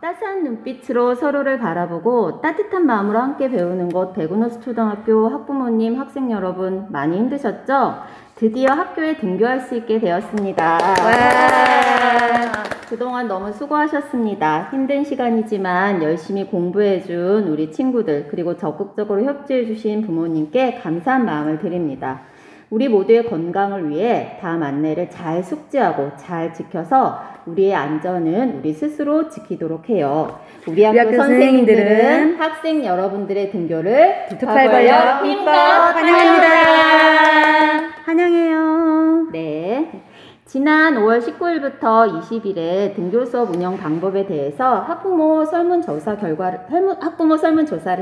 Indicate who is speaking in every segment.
Speaker 1: 따스한 눈빛으로 서로를 바라보고 따뜻한 마음으로 함께 배우는 곳 백운호수초등학교 학부모님, 학생 여러분 많이 힘드셨죠? 드디어 학교에 등교할 수 있게 되었습니다. 그동안 너무 수고하셨습니다. 힘든 시간이지만 열심히 공부해준 우리 친구들 그리고 적극적으로 협조해주신 부모님께 감사한 마음을 드립니다. 우리 모두의 건강을 위해 다음 안내를 잘 숙지하고 잘 지켜서 우리의 안전은 우리 스스로 지키도록 해요. 우리 학교 선생님들은 학생 여러분들의 등교를 두 팔 벌려 힘껏 환영합니다.
Speaker 2: 환영해요.
Speaker 1: 네. 지난 5월 19일부터 20일에 등교 수업 운영 방법에 대해서 학부모 설문조사를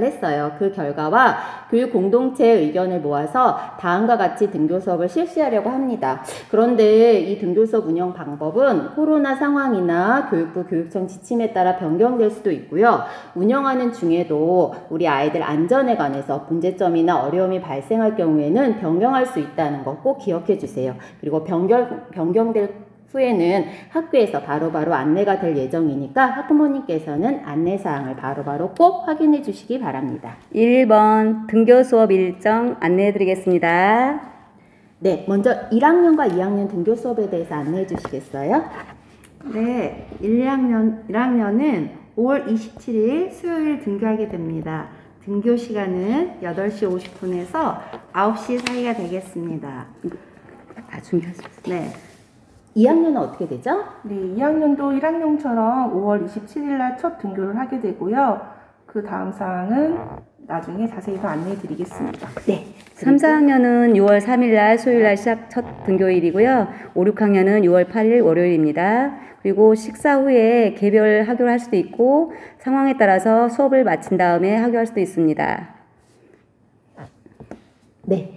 Speaker 1: 했어요. 그 결과와 교육 공동체의 의견을 모아서 다음과 같이 등교 수업을 실시하려고 합니다. 그런데 이 등교 수업 운영 방법은 코로나 상황이나 교육부 교육청 지침에 따라 변경될 수도 있고요. 운영하는 중에도 우리 아이들 안전에 관해서 문제점이나 어려움이 발생할 경우에는 변경할 수 있다는 거 꼭 기억해 주세요. 그리고 변경될 후에는 학교에서 바로바로 안내가 될 예정이니까 학부모님께서는 안내사항을 바로바로 꼭 확인해 주시기 바랍니다.
Speaker 2: 1번 등교 수업 일정 안내해 드리겠습니다.
Speaker 1: 네, 먼저 1학년과 2학년 등교 수업에 대해서 안내해 주시겠어요?
Speaker 3: 네, 1학년은 5월 27일 수요일 등교하게 됩니다. 등교 시간은 8시 50분에서 9시 사이가 되겠습니다.
Speaker 2: 다 준비하셨어요?
Speaker 3: 네.
Speaker 1: 2학년은 어떻게 되죠?
Speaker 4: 네, 2학년도 1학년처럼 5월 27일 날 첫 등교를 하게 되고요. 그 다음 사항은 나중에 자세히 더 안내해 드리겠습니다.
Speaker 1: 네.
Speaker 2: 3, 4학년은 6월 3일 날 수요일 날 시작 첫 등교일이고요. 5, 6학년은 6월 8일 월요일입니다. 그리고 식사 후에 개별 하교를 할 수도 있고 상황에 따라서 수업을 마친 다음에 하교할 수도 있습니다.
Speaker 1: 네.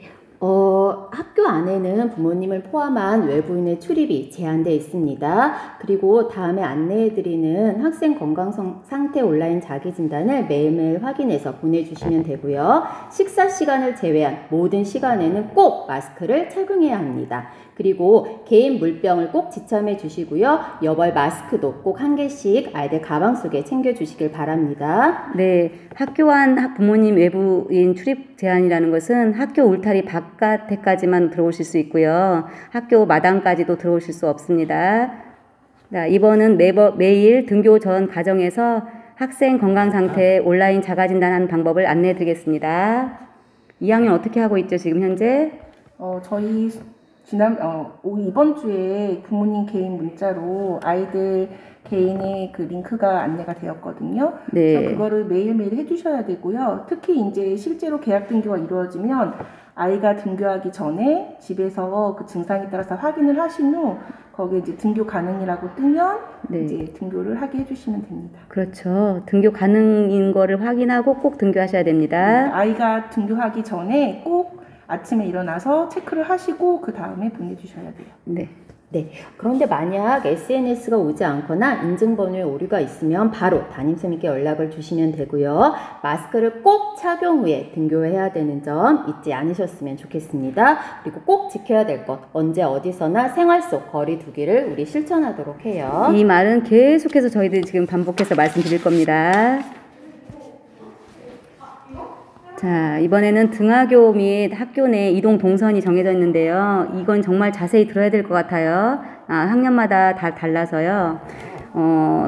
Speaker 1: 학교 안에는 부모님을 포함한 외부인의 출입이 제한되어 있습니다. 그리고 다음에 안내해드리는 학생 건강 상태 온라인 자기진단을 매일매일 확인해서 보내주시면 되고요. 식사 시간을 제외한 모든 시간에는 꼭 마스크를 착용해야 합니다. 그리고 개인 물병을 꼭 지참해 주시고요. 여벌 마스크도 꼭 한 개씩 아이들 가방 속에 챙겨 주시길 바랍니다.
Speaker 2: 네, 학교 안 부모님 외부인 출입 제한이라는 것은 학교 울타리 바깥에까지만 들어오실 수 있고요. 학교 마당까지도 들어오실 수 없습니다. 자, 이번은 매일 등교 전 가정에서 학생 건강 상태 온라인 자가 진단하는 방법을 안내해 드리겠습니다. 2학년 어떻게 하고 있죠, 지금 현재?
Speaker 4: 저희 이번 주에 부모님 개인 문자로 아이들 개인의 그 링크가 안내가 되었거든요.
Speaker 2: 네.
Speaker 4: 그래서 그거를 매일매일 해주셔야 되고요. 특히 이제 실제로 계약 등교가 이루어지면 아이가 등교하기 전에 집에서 그 증상에 따라서 확인을 하신 후 거기에 이제 등교 가능이라고 뜨면
Speaker 2: 네.
Speaker 4: 이제 등교를 하게 해주시면 됩니다.
Speaker 2: 그렇죠. 등교 가능인 거를 확인하고 꼭 등교하셔야 됩니다.
Speaker 4: 네, 아이가 등교하기 전에 꼭 아침에 일어나서 체크를 하시고 그 다음에 보내주셔야 돼요.
Speaker 2: 네.
Speaker 1: 네. 그런데 만약 SNS가 오지 않거나 인증번호에 오류가 있으면 바로 담임선생님께 연락을 주시면 되고요. 마스크를 꼭 착용 후에 등교해야 되는 점 잊지 않으셨으면 좋겠습니다. 그리고 꼭 지켜야 될 것, 언제 어디서나 생활 속 거리 두기를 우리 실천하도록 해요.
Speaker 2: 이 말은 계속해서 저희들이 지금 반복해서 말씀드릴 겁니다. 자, 이번에는 등하교 및 학교 내 이동 동선이 정해져 있는데요. 이건 정말 자세히 들어야 될 것 같아요. 학년마다 다 달라서요.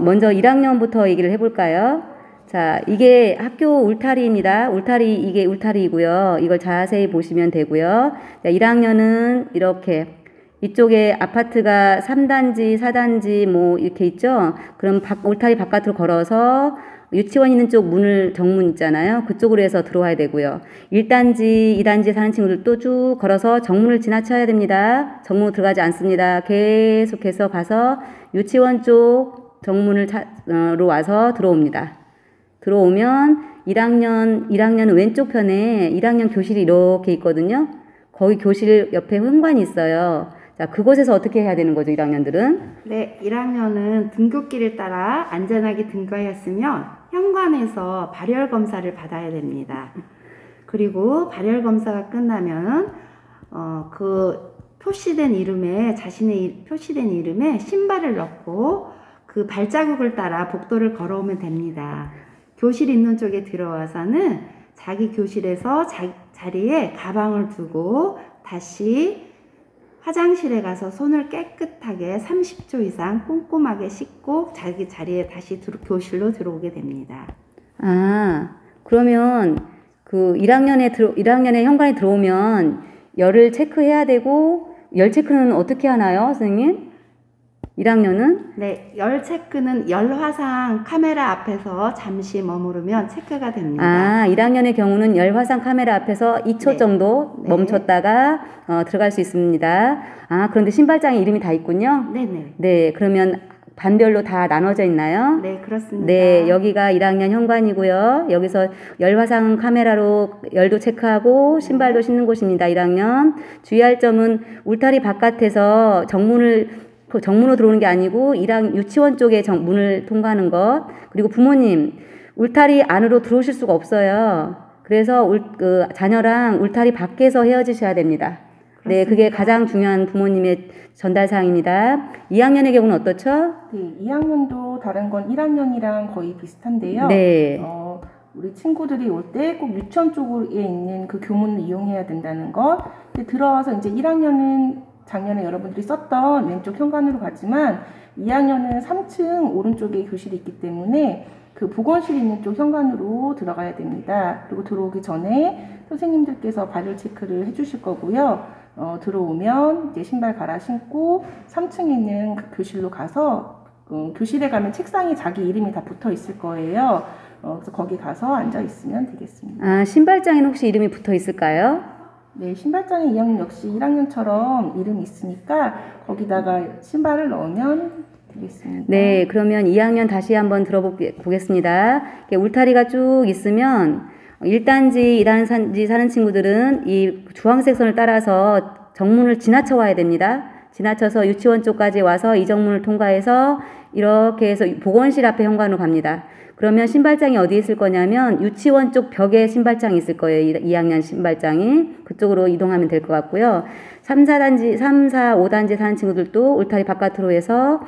Speaker 2: 먼저 1학년부터 얘기를 해볼까요? 자, 이게 학교 울타리입니다. 이게 울타리이고요. 이걸 자세히 보시면 되고요. 자, 1학년은 이렇게 이쪽에 아파트가 3단지, 4단지 뭐 이렇게 있죠? 그럼 울타리 바깥으로 걸어서 유치원 있는 쪽 정문 있잖아요. 그쪽으로 해서 들어와야 되고요. 1단지, 2단지에 사는 친구들도 쭉 걸어서 정문을 지나쳐야 됩니다. 정문으로 들어가지 않습니다. 계속해서 가서 유치원 쪽 정문으로 와서 들어옵니다. 들어오면 1학년은 왼쪽 편에 1학년 교실이 이렇게 있거든요. 거기 교실 옆에 현관이 있어요. 자, 그곳에서 어떻게 해야 되는 거죠, 1학년들은?
Speaker 3: 네, 1학년은 등굣길을 따라 안전하게 등교하였으면 현관에서 발열 검사를 받아야 됩니다. 그리고 발열 검사가 끝나면 그 자신의 표시된 이름에 신발을 넣고 그 발자국을 따라 복도를 걸어오면 됩니다. 교실 있는 쪽에 들어와서는 자기 교실에서 자리에 가방을 두고 다시 화장실에 가서 손을 깨끗하게 30초 이상 꼼꼼하게 씻고 자기 자리에 다시 교실로 들어오게 됩니다.
Speaker 2: 아, 그러면 그 1학년에 현관에 들어오면 열을 체크해야 되고, 열 체크는 어떻게 하나요, 선생님? 1학년은?
Speaker 3: 네, 열 체크는 열 화상 카메라 앞에서 잠시 머무르면 체크가 됩니다.
Speaker 2: 아, 1학년의 경우는 열 화상 카메라 앞에서 2초
Speaker 3: 네.
Speaker 2: 정도
Speaker 3: 네.
Speaker 2: 멈췄다가 들어갈 수 있습니다. 아, 그런데 신발장에 이름이 다 있군요?
Speaker 3: 네네.
Speaker 2: 네, 그러면 반별로 다 나눠져 있나요?
Speaker 3: 네, 그렇습니다.
Speaker 2: 네, 여기가 1학년 현관이고요. 여기서 열화상 카메라로 열도 체크하고 신발도 신는 곳입니다. 1학년. 주의할 점은 울타리 바깥에서 정문으로 들어오는 게 아니고 유치원 쪽에 문을 통과하는 것. 그리고 부모님, 울타리 안으로 들어오실 수가 없어요. 그래서 자녀랑 울타리 밖에서 헤어지셔야 됩니다. 네, 그게 가장 중요한 부모님의 전달사항입니다. 2학년의 경우는 어떻죠?
Speaker 4: 네, 2학년도 다른 건 1학년이랑 거의 비슷한데요.
Speaker 2: 네.
Speaker 4: 우리 친구들이 올 때 꼭 유치원 쪽에 있는 그 교문을 이용해야 된다는 것. 근데 들어와서 이제 1학년은 작년에 여러분들이 썼던 왼쪽 현관으로 가지만 2학년은 3층 오른쪽에 교실이 있기 때문에 그 보건실 있는 쪽 현관으로 들어가야 됩니다. 그리고 들어오기 전에 선생님들께서 발열 체크를 해주실 거고요. 들어오면 이제 신발 갈아 신고 3층에 있는 그 교실로 가서 교실에 가면 책상에 자기 이름이 다 붙어 있을 거예요. 그래서 거기 가서 앉아 있으면 되겠습니다.
Speaker 2: 아, 신발장에는 혹시 이름이 붙어 있을까요?
Speaker 4: 네, 신발장에 2학년 역시 1학년처럼 이름이 있으니까 거기다가 신발을 넣으면 되겠습니다.
Speaker 2: 네, 그러면 2학년 다시 한번 들어보겠습니다. 울타리가 쭉 있으면 1단지, 2단지 사는 친구들은 이 주황색 선을 따라서 정문을 지나쳐 와야 됩니다. 지나쳐서 유치원 쪽까지 와서 이 정문을 통과해서 이렇게 해서 보건실 앞에 현관으로 갑니다. 그러면 신발장이 어디에 있을 거냐면 유치원 쪽 벽에 신발장이 있을 거예요. 2학년 신발장이. 그쪽으로 이동하면 될 것 같고요. 3, 4, 5단지 사는 친구들도 울타리 바깥으로 해서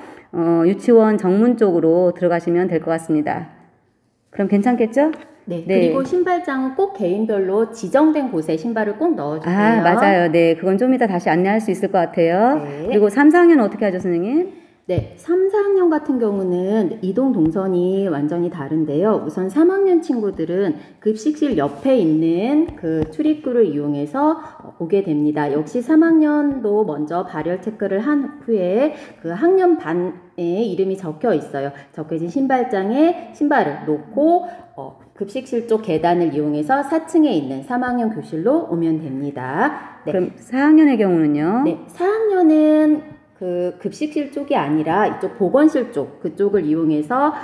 Speaker 2: 유치원 정문 쪽으로 들어가시면 될 것 같습니다. 그럼 괜찮겠죠?
Speaker 1: 네,
Speaker 2: 네.
Speaker 1: 그리고 신발장은 꼭 개인별로 지정된 곳에 신발을 꼭 넣어주세요.
Speaker 2: 아, 맞아요. 네, 그건 좀 이따 다시 안내할 수 있을 것 같아요.
Speaker 1: 네.
Speaker 2: 그리고 3, 4학년은 어떻게 하죠, 선생님?
Speaker 1: 네, 3, 4학년 같은 경우는 이동 동선이 완전히 다른데요. 우선 3학년 친구들은 급식실 옆에 있는 그 출입구를 이용해서 오게 됩니다. 역시 3학년도 먼저 발열 체크를 한 후에 그 학년 반에 이름이 적혀 있어요. 적혀진 신발장에 신발을 놓고 급식실 쪽 계단을 이용해서 4층에 있는 3학년 교실로 오면 됩니다. 네.
Speaker 2: 그럼 4학년의 경우는요?
Speaker 1: 네, 4학년은 그 급식실 쪽이 아니라 이쪽 보건실 쪽 그쪽을 이용해서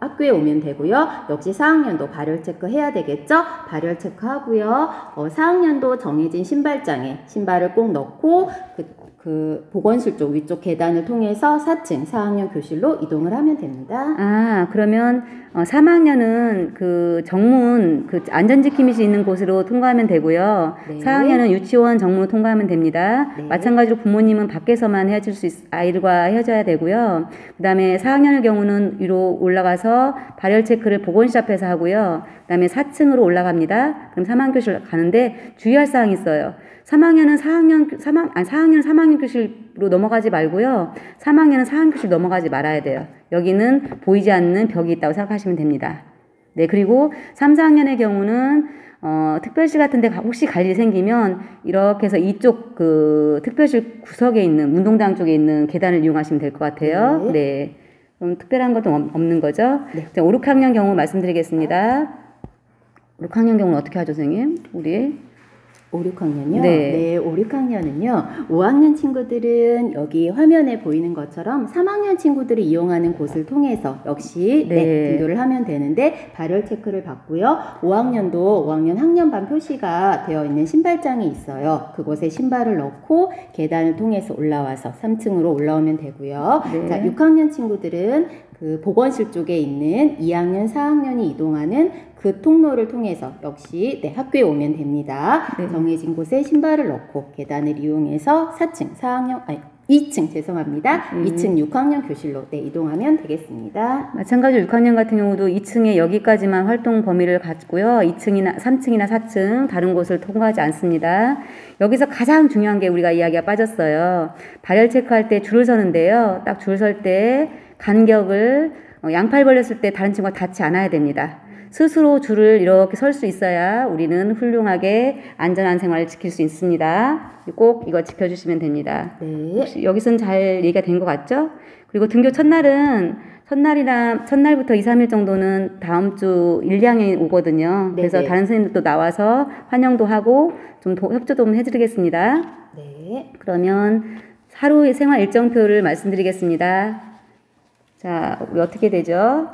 Speaker 1: 학교에 오면 되고요. 역시 4학년도 발열 체크 해야 되겠죠? 발열 체크 하고요. 4학년도 정해진 신발장에 신발을 꼭 넣고 그 보건실 쪽 위쪽 계단을 통해서 4층 4학년 교실로 이동을 하면 됩니다.
Speaker 2: 아, 그러면 3학년은 그 정문, 그 안전지킴이 있는 곳으로 통과하면 되고요.
Speaker 1: 네.
Speaker 2: 4학년은 유치원 정문으로 통과하면 됩니다.
Speaker 1: 네.
Speaker 2: 마찬가지로 부모님은 밖에서만 헤어질 아이들과 헤어져야 되고요. 그 다음에 4학년의 경우는 위로 올라가서 발열 체크를 보건실 앞에서 하고요. 그 다음에 4층으로 올라갑니다. 그럼 3학년 교실 가는데 주의할 사항이 있어요. 4학년은 3학년 교실로 넘어가지 말고요. 3학년은 4학년 교실 넘어가지 말아야 돼요. 여기는 보이지 않는 벽이 있다고 생각하시면 됩니다. 네, 그리고 3, 4학년의 경우는 특별실 같은데 혹시 갈 일이 생기면 이렇게 해서 이쪽 그 특별실 구석에 있는 운동장 쪽에 있는 계단을 이용하시면 될 것 같아요.
Speaker 1: 네.
Speaker 2: 네. 그럼 특별한 것도 없는 거죠?
Speaker 1: 네.
Speaker 2: 자, 5, 6학년 경우 말씀드리겠습니다. 6학년 경우는 어떻게 하죠, 선생님? 우리
Speaker 1: 5, 6학년이요?
Speaker 2: 네.
Speaker 1: 네, 5, 6학년은요. 5학년 친구들은 여기 화면에 보이는 것처럼 3학년 친구들이 이용하는 곳을 통해서 역시
Speaker 2: 네.
Speaker 1: 등교를 하면 되는데 발열 체크를 받고요. 5학년도 5학년 학년반 표시가 되어 있는 신발장이 있어요. 그곳에 신발을 넣고 계단을 통해서 올라와서 3층으로 올라오면 되고요.
Speaker 2: 네.
Speaker 1: 자, 6학년 친구들은 그 보건실 쪽에 있는 2학년, 4학년이 이동하는 그 통로를 통해서 역시 학교에 오면 됩니다.
Speaker 2: 네.
Speaker 1: 정해진 곳에 신발을 넣고 계단을 이용해서 4층, 2층 죄송합니다. 2층 6학년 교실로 이동하면 되겠습니다.
Speaker 2: 마찬가지로 6학년 같은 경우도 2층에 여기까지만 활동 범위를 갖고요. 2층이나 3층이나 4층 다른 곳을 통과하지 않습니다. 여기서 가장 중요한 게 우리가 이야기가 빠졌어요. 발열 체크할 때 줄을 서는데요. 딱 줄 설 때 간격을 양팔 벌렸을 때 다른 친구가 닿지 않아야 됩니다. 스스로 줄을 이렇게 설 수 있어야 우리는 훌륭하게 안전한 생활을 지킬 수 있습니다. 꼭 이거 지켜주시면 됩니다.
Speaker 1: 네.
Speaker 2: 혹시 여기서는 잘 얘기가 된 것 같죠? 그리고 등교 첫날부터 2, 3일 정도는 다음 주 1, 2학년이 오거든요. 그래서
Speaker 1: 네네.
Speaker 2: 다른 선생님들도 나와서 환영도 하고 좀 협조 좀 해드리겠습니다.
Speaker 1: 네.
Speaker 2: 그러면 하루의 생활 일정표를 말씀드리겠습니다. 자, 어떻게 되죠?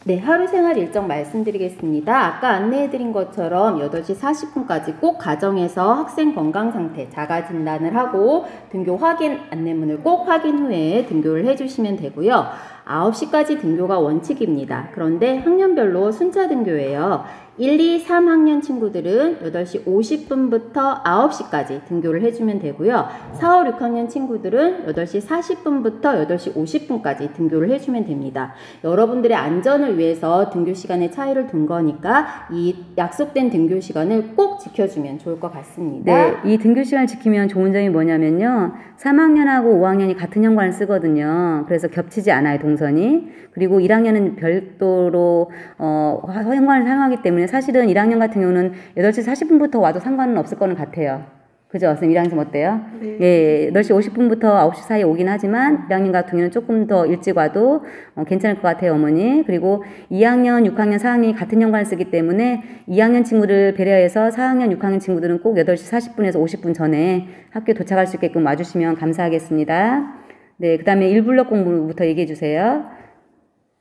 Speaker 1: 네, 하루 생활 일정 말씀드리겠습니다. 아까 안내해드린 것처럼 8시 40분까지 꼭 가정에서 학생 건강 상태 자가 진단을 하고 등교 확인 안내문을 꼭 확인 후에 등교를 해주시면 되고요. 9시까지 등교가 원칙입니다. 그런데 학년별로 순차 등교예요. 1, 2, 3학년 친구들은 8시 50분부터 9시까지 등교를 해주면 되고요. 4, 5, 6학년 친구들은 8시 40분부터 8시 50분까지 등교를 해주면 됩니다. 여러분들의 안전을 위해서 등교 시간에 차이를 둔 거니까 이 약속된 등교 시간을 꼭 지켜주면 좋을 것 같습니다.
Speaker 2: 네, 이 등교 시간을 지키면 좋은 점이 뭐냐면요. 3학년하고 5학년이 같은 현관을 쓰거든요. 그래서 겹치지 않아요, 동선이. 그리고 1학년은 별도로 현관을 사용하기 때문에 사실은 1학년 같은 경우는 8시 40분부터 와도 상관은 없을 거는 같아요. 그죠? 선생님 1학년 어때요?
Speaker 3: 네.
Speaker 2: 예, 8시 50분부터 9시 사이에 오긴 하지만 1학년 같은 경우는 조금 더 일찍 와도 괜찮을 것 같아요, 어머니. 그리고 2학년, 6학년, 4학년이 같은 현관을 쓰기 때문에 2학년 친구를 배려해서 4학년, 6학년 친구들은 꼭 8시 40분에서 50분 전에 학교에 도착할 수 있게끔 와주시면 감사하겠습니다. 네, 그 다음에 1블럭 공부부터 얘기해 주세요.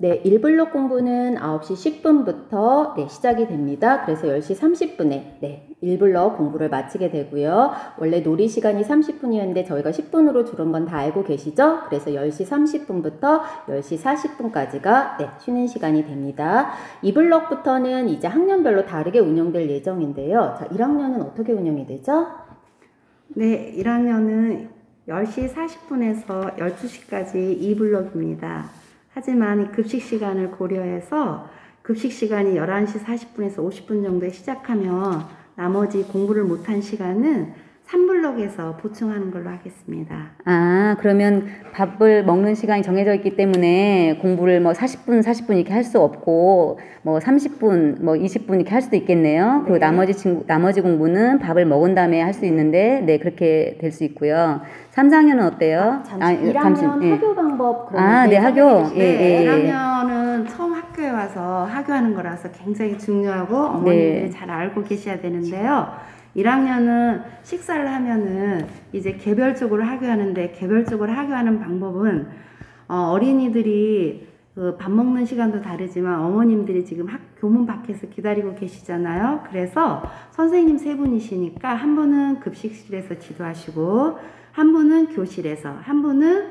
Speaker 1: 네, 1블럭 공부는 9시 10분부터 시작이 됩니다. 그래서 10시 30분에 1블럭 공부를 마치게 되고요. 원래 놀이 시간이 30분이었는데 저희가 10분으로 줄은 건 다 알고 계시죠? 그래서 10시 30분부터 10시 40분까지가 쉬는 시간이 됩니다. 2블럭부터는 이제 학년별로 다르게 운영될 예정인데요. 자, 1학년은 어떻게 운영이 되죠?
Speaker 3: 네, 1학년은 10시 40분에서 12시까지 2블럭입니다. 하지만 이 급식 시간을 고려해서 급식 시간이 11시 40분에서 50분 정도에 시작하면 나머지 공부를 못한 시간은 3블럭에서 보충하는 걸로 하겠습니다.
Speaker 2: 아, 그러면 밥을 먹는 시간이 정해져 있기 때문에 공부를 40분 이렇게 할 수 없고 30분, 20분 이렇게 할 수도 있겠네요. 그리고 나머지 공부는 밥을 먹은 다음에 할 수 있는데 그렇게 될 수 있고요. 3, 4학년은 어때요?
Speaker 1: 1학년 학교 방법
Speaker 2: 네, 학교.
Speaker 3: 네, 1학년은 처음 학교에 와서 학교하는 거라서 굉장히 중요하고 어머님들이 잘 알고 계셔야 되는데요. 1학년은 식사를 하면은 이제 개별적으로 학교하는데 개별적으로 학교하는 방법은 어린이들이 밥 먹는 시간도 다르지만 어머님들이 지금 교문 밖에서 기다리고 계시잖아요. 그래서 선생님 3분이시니까 한 분은 급식실에서 지도하시고 한 분은 교실에서 한 분은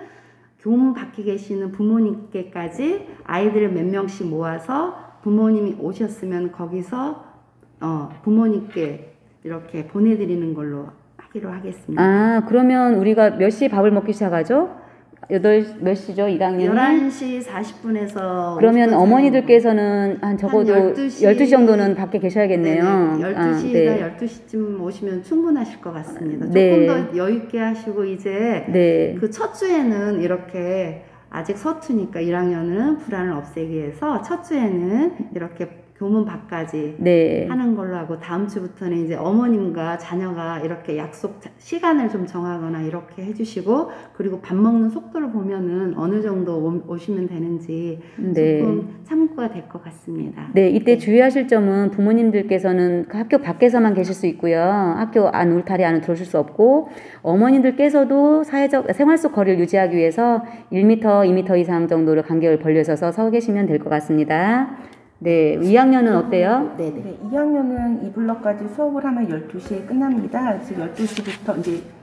Speaker 3: 교문 밖에 계시는 부모님께까지 아이들을 몇 명씩 모아서 부모님이 오셨으면 거기서 부모님께 이렇게 보내드리는 걸로 하기로 하겠습니다.
Speaker 2: 아, 그러면 우리가 몇 시에 밥을 먹기 시작하죠? 몇 시죠? 1학년이?
Speaker 3: 11시 40분에서
Speaker 2: 그러면 어머니들께서는 한 적어도 12시 정도는 밖에 계셔야겠네요.
Speaker 3: 12시가 12시쯤 오시면 충분하실 것 같습니다. 조금 더 여유 있게 하시고 이제 그 첫 주에는 이렇게 아직 서투니까 1학년은 불안을 없애기 위해서 첫 주에는 이렇게 교문 밖까지 하는 걸로 하고 다음 주부터는 이제 어머님과 자녀가 이렇게 약속 시간을 좀 정하거나 이렇게 해주시고 그리고 밥 먹는 속도를 보면은 어느 정도 오시면 되는지 조금 참고가 될 것 같습니다.
Speaker 2: 네, 이때 주의하실 점은 부모님들께서는 학교 밖에서만 계실 수 있고요. 학교 안 울타리 안으로 들어오실 수 없고 어머님들께서도 사회적 생활 속 거리를 유지하기 위해서 1m, 2m 이상 정도를 간격을 벌려서 서 계시면 될 것 같습니다. 네, 2학년은 어때요?
Speaker 4: 네, 2학년은 2블럭까지 수업을 하면 12시에 끝납니다. 그래서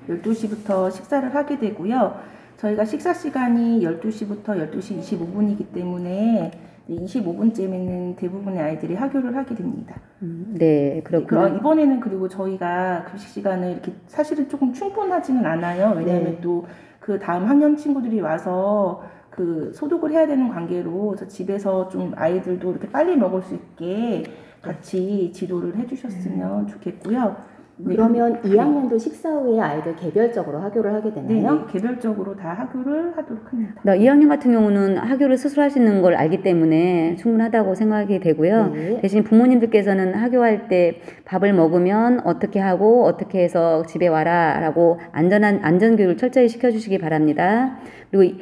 Speaker 4: 12시부터 식사를 하게 되고요. 저희가 식사 시간이 12시부터 12시 25분이기 때문에 25분쯤에는 대부분의 아이들이 하교를 하게 됩니다.
Speaker 2: 네, 그렇구나.
Speaker 4: 이번에는 그리고 저희가 급식 시간을 이렇게 사실은 조금 충분하지는 않아요. 왜냐하면
Speaker 1: 네.
Speaker 4: 또 그 다음 학년 친구들이 와서 그 소독을 해야 되는 관계로 그래서 집에서 좀 아이들도 이렇게 빨리 먹을 수 있게 같이 지도를 해주셨으면 좋겠고요. 네.
Speaker 1: 그러면 2학년도 식사 후에 아이들 개별적으로 하교를 하게
Speaker 4: 네,
Speaker 1: 되나요?
Speaker 4: 개별적으로 다 하교를 하도록 합니다.
Speaker 2: 2학년 같은 경우는 하교를 스스로 하시는 걸 알기 때문에 충분하다고 생각이 되고요.
Speaker 1: 네.
Speaker 2: 대신 부모님들께서는 하교할 때 밥을 먹으면 어떻게 하고 어떻게 해서 집에 와라 라고 안전교육을 철저히 시켜주시기 바랍니다. 그리고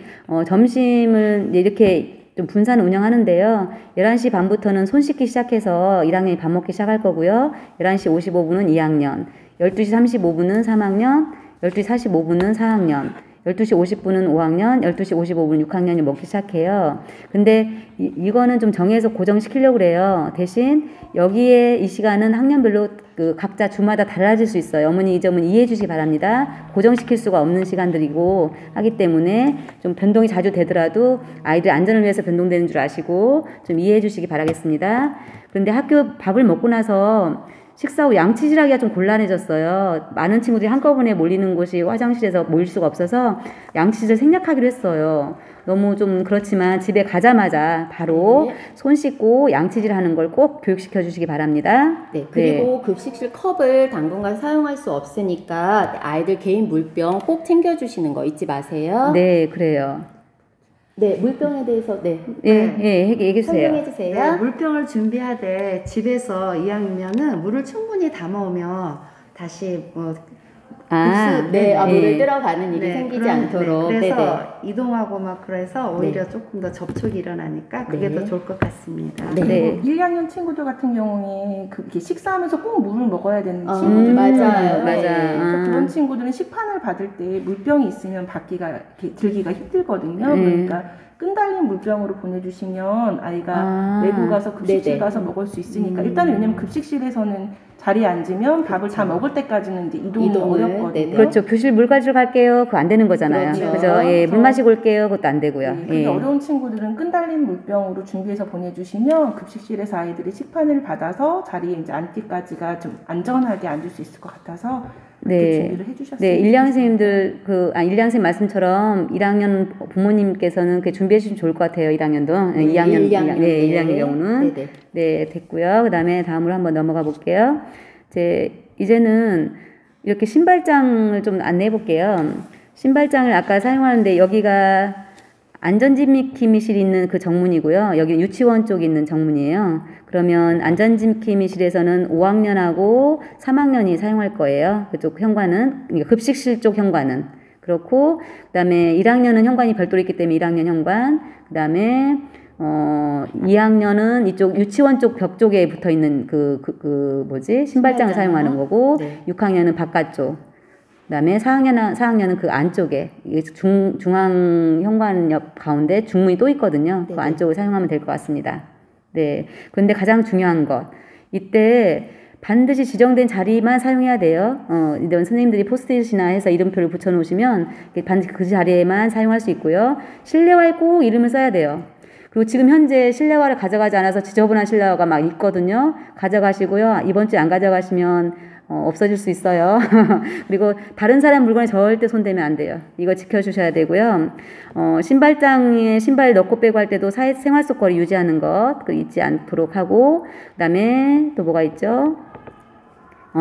Speaker 2: 점심을 이렇게 좀 분산 운영하는데요. 11시 반부터는 손 씻기 시작해서 1학년이 밥 먹기 시작할 거고요. 11시 55분은 2학년, 12시 35분은 3학년, 12시 45분은 4학년, 12시 50분은 5학년, 12시 55분 6학년이 먹기 시작해요. 근데 이거는 좀 정해서 고정시키려고 그래요. 대신 여기에 이 시간은 학년별로 그 각자 주마다 달라질 수 있어요. 어머니 이 점은 이해해 주시기 바랍니다. 고정시킬 수가 없는 시간들이고 하기 때문에 좀 변동이 자주 되더라도 아이들 안전을 위해서 변동되는 줄 아시고 좀 이해해 주시기 바라겠습니다. 그런데 학교 밥을 먹고 나서 식사 후 양치질하기가 좀 곤란해졌어요. 많은 친구들이 한꺼번에 몰리는 곳이 화장실에서 모일 수가 없어서 양치질 생략하기로 했어요. 너무 좀 그렇지만 집에 가자마자 바로
Speaker 1: 네.
Speaker 2: 손 씻고 양치질하는 걸 꼭 교육시켜 주시기 바랍니다.
Speaker 1: 네, 그리고 급식실 컵을 당분간 사용할 수 없으니까 아이들 개인 물병 꼭 챙겨주시는 거 잊지 마세요.
Speaker 2: 네, 그래요.
Speaker 1: 네, 물병에 대해서
Speaker 2: 얘기해 주세요.
Speaker 1: 설명해 주세요.
Speaker 3: 네, 물병을 준비하되 집에서 이왕이면은 물을 충분히 담아오면 다시 뭐
Speaker 1: 물을 들어가는 일이
Speaker 3: 네,
Speaker 1: 생기지 않도록.
Speaker 3: 그래서 이동하고 막 그래서 오히려
Speaker 1: 네.
Speaker 3: 조금 더 접촉이 일어나니까 그게
Speaker 1: 네.
Speaker 3: 더 좋을 것 같습니다.
Speaker 1: 네.
Speaker 2: 네.
Speaker 4: 1학년 친구들 같은 경우에 그렇게 식사하면서 꼭 물을 먹어야 되는 친구들
Speaker 1: 맞아요.
Speaker 4: 있잖아요.
Speaker 2: 맞아.
Speaker 4: 그래서 그런 친구들은 식판을 받을 때 물병이 있으면 받기가 이렇게 들기가 힘들거든요. 그러니까 끈달린 물병으로 보내주시면 아이가 외부 가서 급식실
Speaker 1: 네네.
Speaker 4: 가서 먹을 수 있으니까 일단은 왜냐면 급식실에서는 자리에 앉으면 밥을 다 먹을 때까지는 이제 이동이 어렵거든요.
Speaker 1: 네네.
Speaker 2: 그렇죠. 교실 물 가지러 갈게요. 그거 안 되는 거잖아요.
Speaker 1: 그렇죠.
Speaker 2: 그죠? 예, 물 마시고 올게요. 그것도 안 되고요.
Speaker 4: 네, 근데 어려운 친구들은 끈달린 물병으로 준비해서 보내주시면 급식실에서 아이들이 식판을 받아서 자리에 이제 앉기까지가 좀 안전하게 앉을 수 있을 것 같아서 그렇게 준비를 해주셨어요.
Speaker 2: 네, 1학년 선생님들 1학년 선생님 말씀처럼 1학년 부모님께서는 그 준비해 주시면 좋을 것 같아요. 1학년도. 2학년 1학년 경우는
Speaker 1: 네네.
Speaker 2: 네, 됐고요. 그다음에 다음으로 한번 넘어가 볼게요. 이제는 이렇게 신발장을 좀 안내해 볼게요. 신발장을 아까 사용하는데 여기가 안전지킴이실 있는 그 정문이고요. 여기 유치원 쪽에 있는 정문이에요. 그러면 안전지킴이실에서는 5학년하고 3학년이 사용할 거예요. 그쪽 현관은, 그러니까 급식실 쪽 현관은. 그렇고, 그 다음에 1학년은 현관이 별도로 있기 때문에 1학년 현관, 그 다음에 2학년은 이쪽 유치원 쪽 벽 쪽에 붙어 있는 신발장을 사용하는 거고,
Speaker 1: 네.
Speaker 2: 6학년은 바깥쪽. 그다음에 4학년은 그 안쪽에 중앙 현관 옆 가운데 중문이 또 있거든요. 그 안쪽을 사용하면 될 것 같습니다. 네. 그런데 가장 중요한 것 이때 반드시 지정된 자리만 사용해야 돼요. 이런 선생님들이 포스트잇이나 해서 이름표를 붙여놓으시면 반드시 그 자리에만 사용할 수 있고요. 실내화에 꼭 이름을 써야 돼요. 그리고 지금 현재 실내화를 가져가지 않아서 지저분한 실내화가 막 있거든요. 가져가시고요. 이번 주에 안 가져가시면 없어질 수 있어요. 그리고 다른 사람 물건에 절대 손대면 안 돼요. 이거 지켜주셔야 되고요. 신발장에 신발 넣고 빼고 할 때도 생활 속 거리 유지하는 것 잊지 않도록 하고, 그 다음에 또 뭐가 있죠?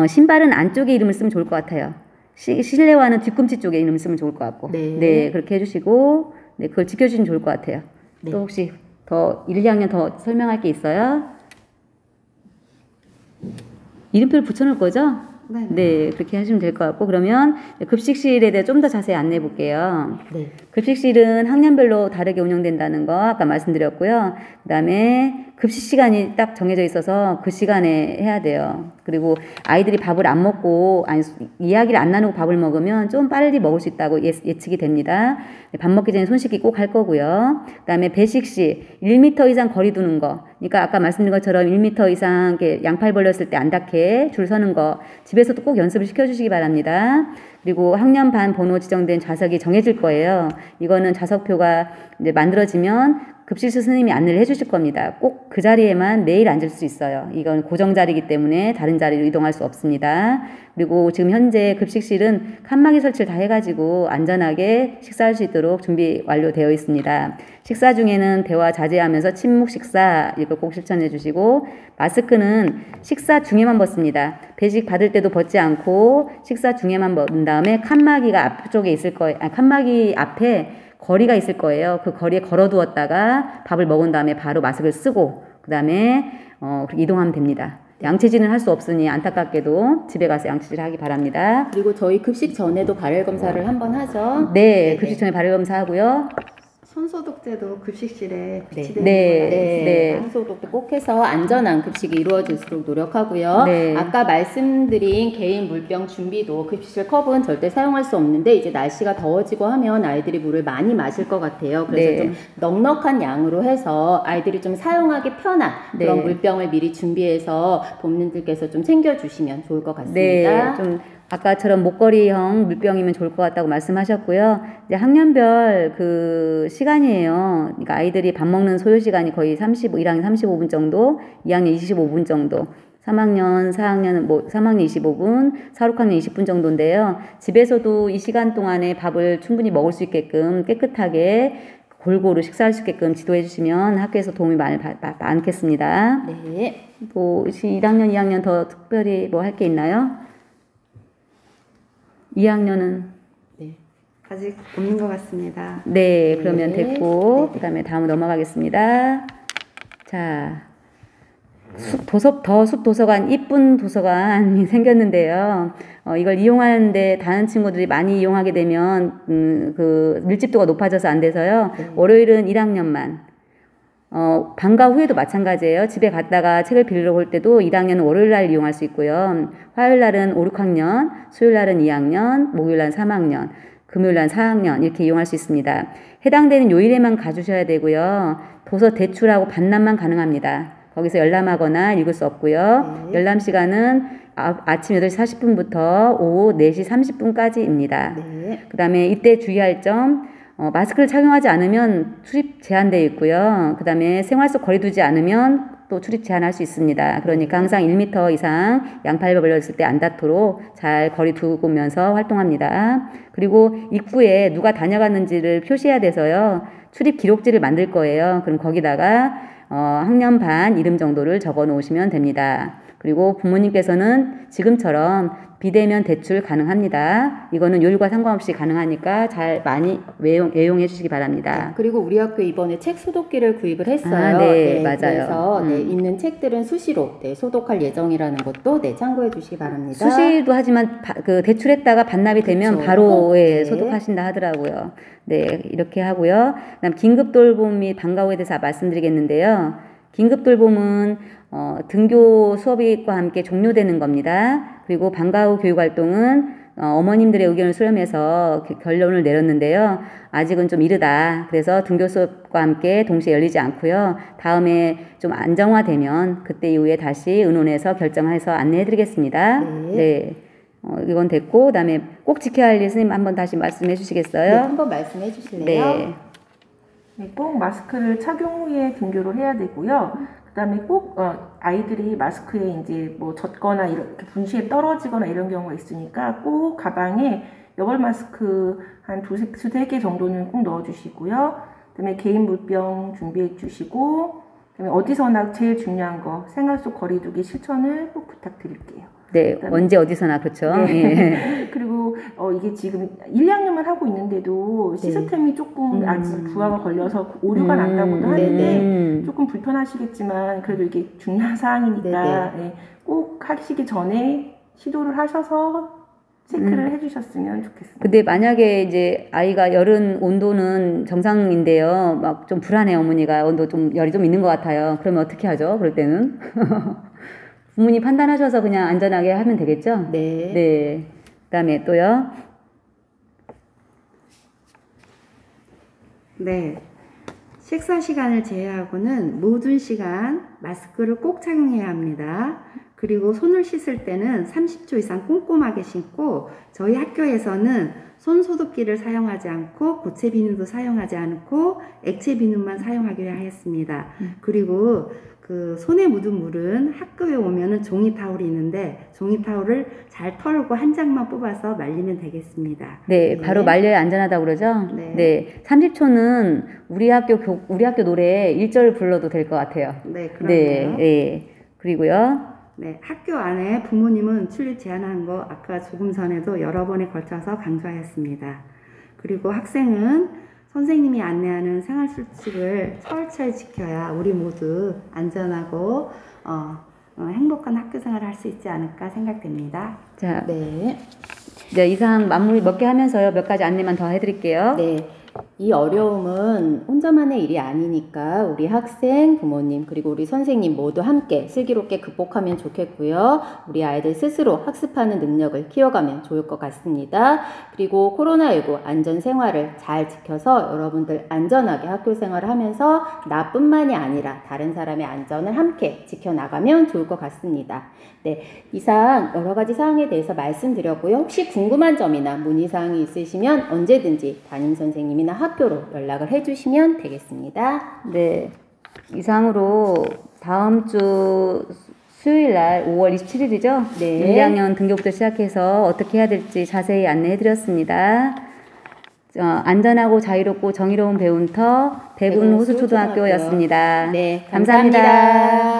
Speaker 2: 신발은 안쪽에 이름을 쓰면 좋을 것 같아요. 실내화는 뒤꿈치 쪽에 이름을 쓰면 좋을 것 같고.
Speaker 1: 네.
Speaker 2: 그렇게 해주시고, 네, 그걸 지켜주시면 좋을 것 같아요.
Speaker 1: 네.
Speaker 2: 또 혹시 더 1, 2학년 더 설명할 게 있어요? 이름표를 붙여놓을 거죠? 네, 그렇게 하시면 될 것 같고, 그러면 급식실에 대해 좀 더 자세히 안내해 볼게요.
Speaker 1: 네.
Speaker 2: 급식실은 학년별로 다르게 운영된다는 거 아까 말씀드렸고요. 그 다음에 급식 시간이 딱 정해져 있어서 그 시간에 해야 돼요. 그리고 아이들이 밥을 안 먹고, 이야기를 안 나누고 밥을 먹으면 좀 빨리 먹을 수 있다고 예측이 됩니다. 밥 먹기 전에 손 씻기 꼭 할 거고요. 그 다음에 배식 시 1m 이상 거리 두는 거. 그러니까 아까 말씀드린 것처럼 1m 이상 이렇게 양팔 벌렸을 때 안 닿게 줄 서는 거. 집에서도 꼭 연습을 시켜주시기 바랍니다. 그리고 학년반 번호 지정된 좌석이 정해질 거예요. 이거는 좌석표가 이제 만들어지면 급식실 선생님이 안내를 해주실 겁니다. 꼭 그 자리에만 매일 앉을 수 있어요. 이건 고정 자리이기 때문에 다른 자리로 이동할 수 없습니다. 그리고 지금 현재 급식실은 칸막이 설치를 다 해가지고 안전하게 식사할 수 있도록 준비 완료되어 있습니다. 식사 중에는 대화 자제하면서 침묵 식사 이거 꼭 실천해 주시고, 마스크는 식사 중에만 벗습니다. 배식 받을 때도 벗지 않고 식사 중에만 벗은 다음에 칸막이가 앞쪽에 있을 거예요. 칸막이 앞에 거리가 있을 거예요. 그 거리에 걸어두었다가 밥을 먹은 다음에 바로 마스크를 쓰고 그 다음에 그렇게 이동하면 됩니다. 양치질은 할 수 없으니 안타깝게도 집에 가서 양치질 하기 바랍니다.
Speaker 1: 그리고 저희 급식 전에도 발열 검사를 한번 하죠.
Speaker 2: 네, 급식 전에 발열 검사하고요.
Speaker 3: 손소독제도 급식실에 비치되는
Speaker 2: 네.
Speaker 3: 걸로 알고 있습니다.
Speaker 2: 네.
Speaker 1: 손소독도 꼭 해서 안전한 급식이 이루어질수록 노력하고요.
Speaker 2: 네.
Speaker 1: 아까 말씀드린 개인 물병 준비도 급식실 컵은 절대 사용할 수 없는데 이제 날씨가 더워지고 하면 아이들이 물을 많이 마실 것 같아요. 그래서
Speaker 2: 네.
Speaker 1: 좀 넉넉한 양으로 해서 아이들이 좀 사용하기 편한 그런
Speaker 2: 네.
Speaker 1: 물병을 미리 준비해서 부모님들께서 좀 챙겨주시면 좋을 것 같습니다.
Speaker 2: 네, 좀 아까처럼 목걸이형 물병이면 좋을 것 같다고 말씀하셨고요. 이제 학년별 그 시간이에요. 그러니까 아이들이 밥 먹는 소요 시간이 거의 1학년 35분 정도, 2학년 25분 정도, 3학년, 4학년은 3학년 25분, 4, 6학년 20분 정도인데요. 집에서도 이 시간 동안에 밥을 충분히 먹을 수 있게끔 깨끗하게 골고루 식사할 수 있게끔 지도해 주시면 학교에서 도움이 많겠습니다.
Speaker 1: 네.
Speaker 2: 뭐 1학년, 2학년 더 특별히 뭐 할 게 있나요? 2학년은
Speaker 1: 네.
Speaker 3: 아직 없는 것 같습니다.
Speaker 2: 네, 그러면
Speaker 1: 네.
Speaker 2: 됐고 그 다음에 다음 넘어가겠습니다. 자, 숲도서관, 이쁜 도서관이 생겼는데요. 이걸 이용하는데 다른 친구들이 많이 이용하게 되면 그 밀집도가 높아져서 안 돼서요. 월요일은 1학년만. 방과 후에도 마찬가지예요. 집에 갔다가 책을 빌리러 올 때도 1학년은 월요일날 이용할 수 있고요. 화요일날은 5, 6학년, 수요일날은 2학년, 목요일날은 3학년, 금요일날은 4학년 이렇게 이용할 수 있습니다. 해당되는 요일에만 가주셔야 되고요. 도서 대출하고 반납만 가능합니다. 거기서 열람하거나 읽을 수 없고요. 열람 시간은 아침 8시 40분부터 오후 4시 30분까지입니다.
Speaker 1: 네.
Speaker 2: 그 다음에 이때 주의할 점, 마스크를 착용하지 않으면 출입 제한되어 있고요. 그 다음에 생활 속 거리 두지 않으면 또 출입 제한할 수 있습니다. 그러니까 항상 1m 이상 양팔 벌렸을 때 안 닿도록 잘 거리 두고면서 활동합니다. 그리고 입구에 누가 다녀갔는지를 표시해야 돼서요. 출입 기록지를 만들 거예요. 그럼 거기다가 학년 반 이름 정도를 적어 놓으시면 됩니다. 그리고 부모님께서는 지금처럼 비대면 대출 가능합니다. 이거는 요일과 상관없이 가능하니까 잘 많이 애용해 주시기 바랍니다.
Speaker 1: 그리고 우리 학교 이번에 책 소독기를 구입을 했어요.
Speaker 2: 네, 맞아요.
Speaker 1: 그래서 있는 책들은 수시로 소독할 예정이라는 것도 참고해 주시기 바랍니다.
Speaker 2: 수시도 하지만 그 대출했다가 반납이 되면
Speaker 1: 그쵸.
Speaker 2: 바로
Speaker 1: 네.
Speaker 2: 소독하신다 하더라고요. 네, 이렇게 하고요. 그다음 긴급 돌봄 및 방과 후에 대해서 말씀드리겠는데요. 긴급 돌봄은 등교 수업과 함께 종료되는 겁니다. 그리고 방과 후 교육 활동은 어머님들의 의견을 수렴해서 결론을 내렸는데요. 아직은 좀 이르다. 그래서 등교 수업과 함께 동시에 열리지 않고요. 다음에 좀 안정화되면 그때 이후에 다시 의논해서 결정해서 안내해드리겠습니다. 네. 이건 됐고, 그 다음에 꼭 지켜야 할 일 선생님 한번 다시 말씀해 주시겠어요?
Speaker 1: 네, 한번 말씀해 주실래요?
Speaker 2: 네.
Speaker 4: 네, 꼭 마스크를 착용 후에 등교를 해야 되고요. 그다음에 꼭 아이들이 마스크에 이제 뭐 젖거나 이렇게 분시에 떨어지거나 이런 경우가 있으니까 꼭 가방에 여벌 마스크 한 두세 개 정도는 꼭 넣어주시고요. 그다음에 개인 물병 준비해 주시고, 그다음에 어디서나 제일 중요한 거 생활 속 거리두기 실천을 꼭 부탁드릴게요.
Speaker 2: 네, 언제 어디서나 그렇죠.
Speaker 4: 네.
Speaker 2: 예.
Speaker 4: 그리고 이게 지금 1, 2학년만 하고 있는데도 시스템이 조금 아직 부하가 걸려서 오류가 난다고도 하는데 조금 불편하시겠지만 그래도 이게 중요한 사항이니까 꼭 하시기 전에 시도를 하셔서 체크를 해주셨으면 좋겠습니다.
Speaker 2: 근데 만약에 이제 아이가 열은 온도는 정상인데요. 막 좀 불안해 어머니가 온도 좀 열이 좀 있는 것 같아요. 그러면 어떻게 하죠? 그럴 때는? 부모님 판단하셔서 그냥 안전하게 하면 되겠죠?
Speaker 1: 네.
Speaker 2: 네. 그다음에 또요.
Speaker 3: 네. 식사 시간을 제외하고는 모든 시간 마스크를 꼭 착용해야 합니다. 그리고 손을 씻을 때는 30초 이상 꼼꼼하게 씻고 저희 학교에서는 손 소독기를 사용하지 않고 고체 비누도 사용하지 않고 액체 비누만 사용하기로 하였습니다. 그리고 그 손에 묻은 물은 학교에 오면은 종이 타올이 있는데 종이 타올을 잘 털고 한 장만 뽑아서 말리면 되겠습니다.
Speaker 2: 네, 바로 말려야 안전하다고 그러죠?
Speaker 3: 네.
Speaker 2: 30초는 우리 학교 노래 1절 불러도 될 것 같아요.
Speaker 3: 네, 그렇네요.
Speaker 2: 네. 그리고요.
Speaker 3: 네, 학교 안에 부모님은 출입 제한하는 거 아까 조금 전에도 여러 번에 걸쳐서 강조하였습니다. 그리고 학생은 선생님이 안내하는 생활수칙을 철저히 지켜야 우리 모두 안전하고 행복한 학교 생활을 할 수 있지 않을까 생각됩니다.
Speaker 2: 자,
Speaker 1: 네.
Speaker 2: 네, 이상 마무리 몇 개 하면서요. 몇 가지 안내만 더 해드릴게요.
Speaker 1: 네. 이 어려움은 혼자만의 일이 아니니까 우리 학생, 부모님, 그리고 우리 선생님 모두 함께 슬기롭게 극복하면 좋겠고요. 우리 아이들 스스로 학습하는 능력을 키워가면 좋을 것 같습니다. 그리고 코로나19 안전생활을 잘 지켜서 여러분들 안전하게 학교 생활을 하면서 나뿐만이 아니라 다른 사람의 안전을 함께 지켜나가면 좋을 것 같습니다. 네, 이상 여러 가지 사항에 대해서 말씀드렸고요. 혹시 궁금한 점이나 문의사항이 있으시면 언제든지 담임선생님이나 학교로 연락을 해주시면 되겠습니다.
Speaker 2: 네. 이상으로 다음 주 수요일 날 5월 27일이죠?
Speaker 1: 네.
Speaker 2: 1학년 등교부터 시작해서 어떻게 해야 될지 자세히 안내해 드렸습니다. 안전하고 자유롭고 정의로운 배운터 대군 호수초등학교였습니다.
Speaker 1: 네,
Speaker 2: 감사합니다.